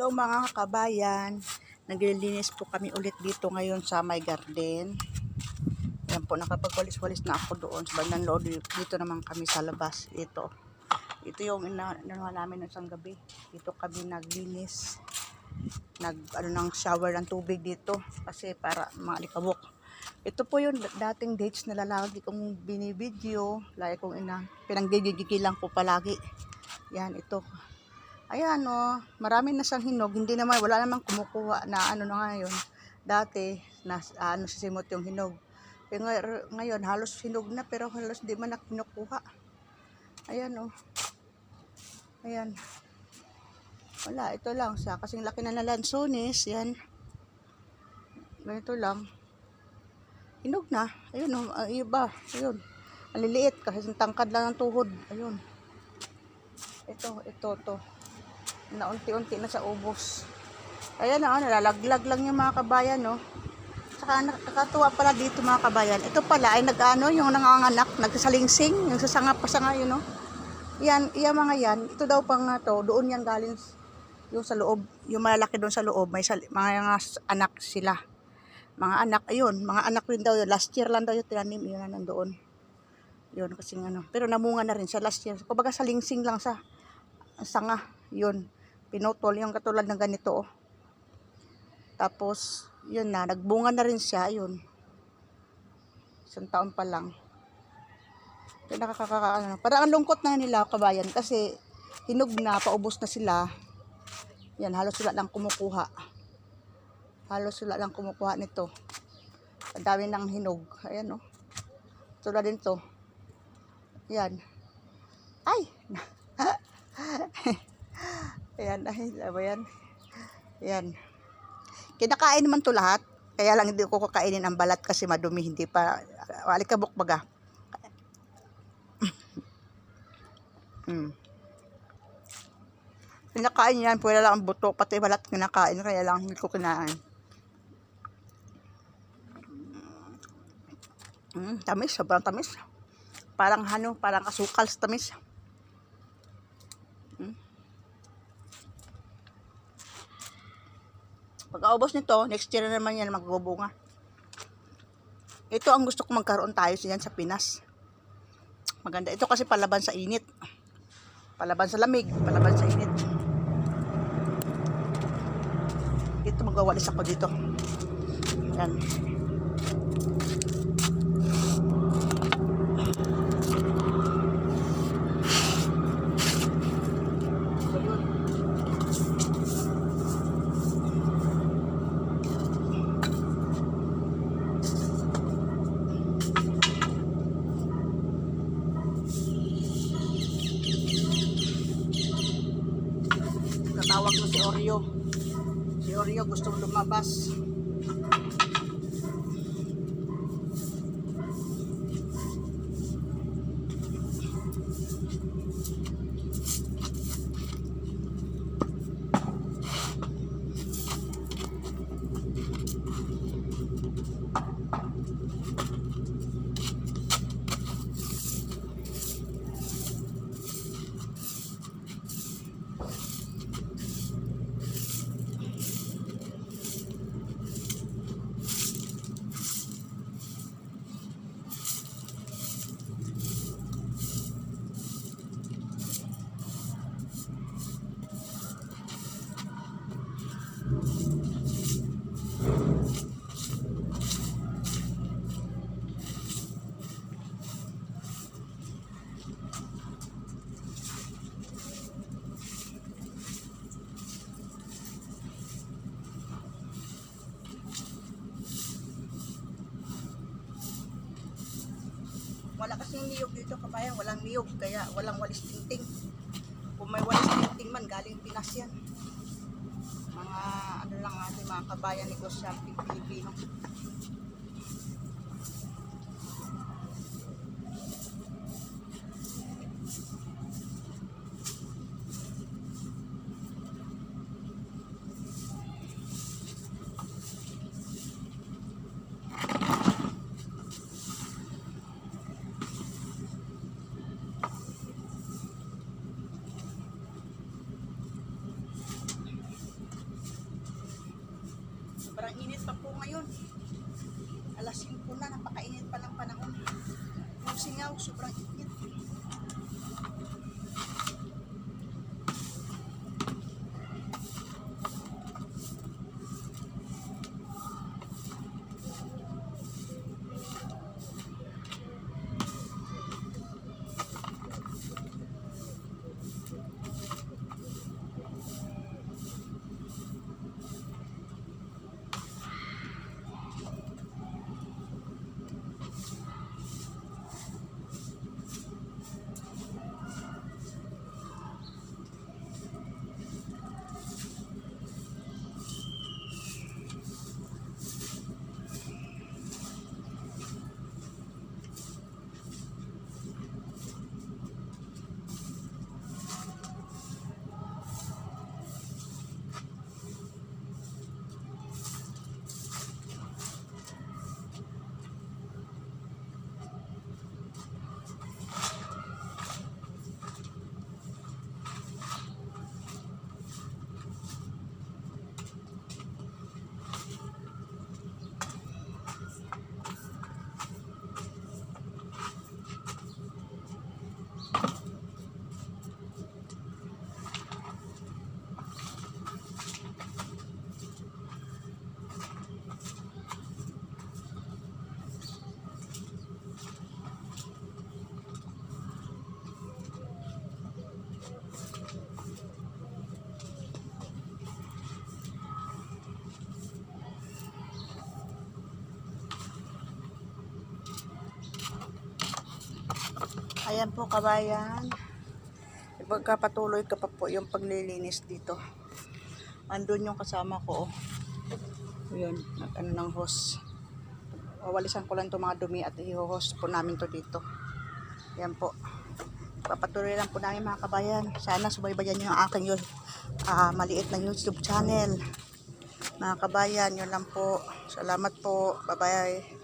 Hello mga kabayan, naglilinis po kami ulit dito ngayon sa my garden. Yan po, nakapagwalis-walis na ako doon sa bandang loob. Dito naman kami sa labas. Ito yung inanuha namin ng isang gabi. Dito kami naglinis. Ng shower ng tubig dito kasi para maalikabok. Ito po yung dating dates na lalaki kong binibideo. Lagi kong pinanggigigilan ko palagi. Yan, ito. Ayan marami na siyang hinog, hindi naman, wala namang kumukuha na na ngayon. Dati, sisimot yung hinog. Pero ngayon, halos hinog na pero halos di man na kinukuha. Ayan Ayan. Wala, ito lang siya. Kasing laki na lansones, yan. Ganito lang. Hinog na. Ayun iba. Ayun. Ang liliit kasi tangkad lang ng tuhod. Ayun. Ito. Na unti-unti na sa ubos. Ayan nalalaglag lang yung mga kabayan Saka nakakatuwa pala dito mga kabayan. Ito pala ay yung nanganganak, nagsasalingsing, yung sasanga pa sanga yun Yan, mga yan. Ito daw pang doon yan galing yung sa loob, yung malalaki doon sa loob, may mga anak sila. Mga anak, ayun, mga anak rin daw yun. Last year lang daw yung tinanim, yun na nandoon. Yun, kasi pero namunga na rin siya last year. Kumbaga salingsing lang sa sanga, yun. Pinutol yung katulad ng ganito Tapos yun na, nagbunga na rin siya, yun. Isang taon pa lang. Parang ang lungkot na nila kabayan kasi hinog na, paubos na sila. Yan, halos sila lang kumukuha. Nito. Ang dami ng hinog. Ayan Tulad din to. Yan. Ay! Ayan, Yan. Kinakain naman to lahat. Kaya lang hindi ko kakainin ang balat kasi madumi. Hindi pa, alikabok baga. Kinakain yan. Pwede lang ang buto. Pati balat kinakain. Kaya lang hindi ko kinain. Tamis. Sobrang tamis. Parang parang asukal sa tamis. Pagkaubos nito, next year na naman yan magbubunga. Ito ang gusto ko magkaroon tayo diyan sa Pinas. Maganda. Ito kasi palaban sa init. Palaban sa lamig, palaban sa init. Dito magwawalis ako dito. Yan. Tawag ko si Oreo. Si Oreo gustong lumabas. Wala kasing niyog dito kabayan, walang niyog, kaya walang walis tingting. Kung may walis tingting man, galing Pinas yan. Mga lang ating mga kabayan negosyanteng Pilipino. Sobrang init pa po ngayon. Alas 5 na, napakainit pa ng panahon. Yung singaw, sobrang init. Ayan po kabayan. Pagkapatuloy ka pa po yung paglilinis dito. Andun yung kasama ko. Yun, ano ng hose. Wawalisan ko lang itong mga dumi at i-hose po namin to dito. Ayan po. Papatuloy lang po namin mga kabayan. Sana subaybayan nyo yung aking maliit na YouTube channel. Mga kabayan, yun lang po. Salamat po. Bye-bye.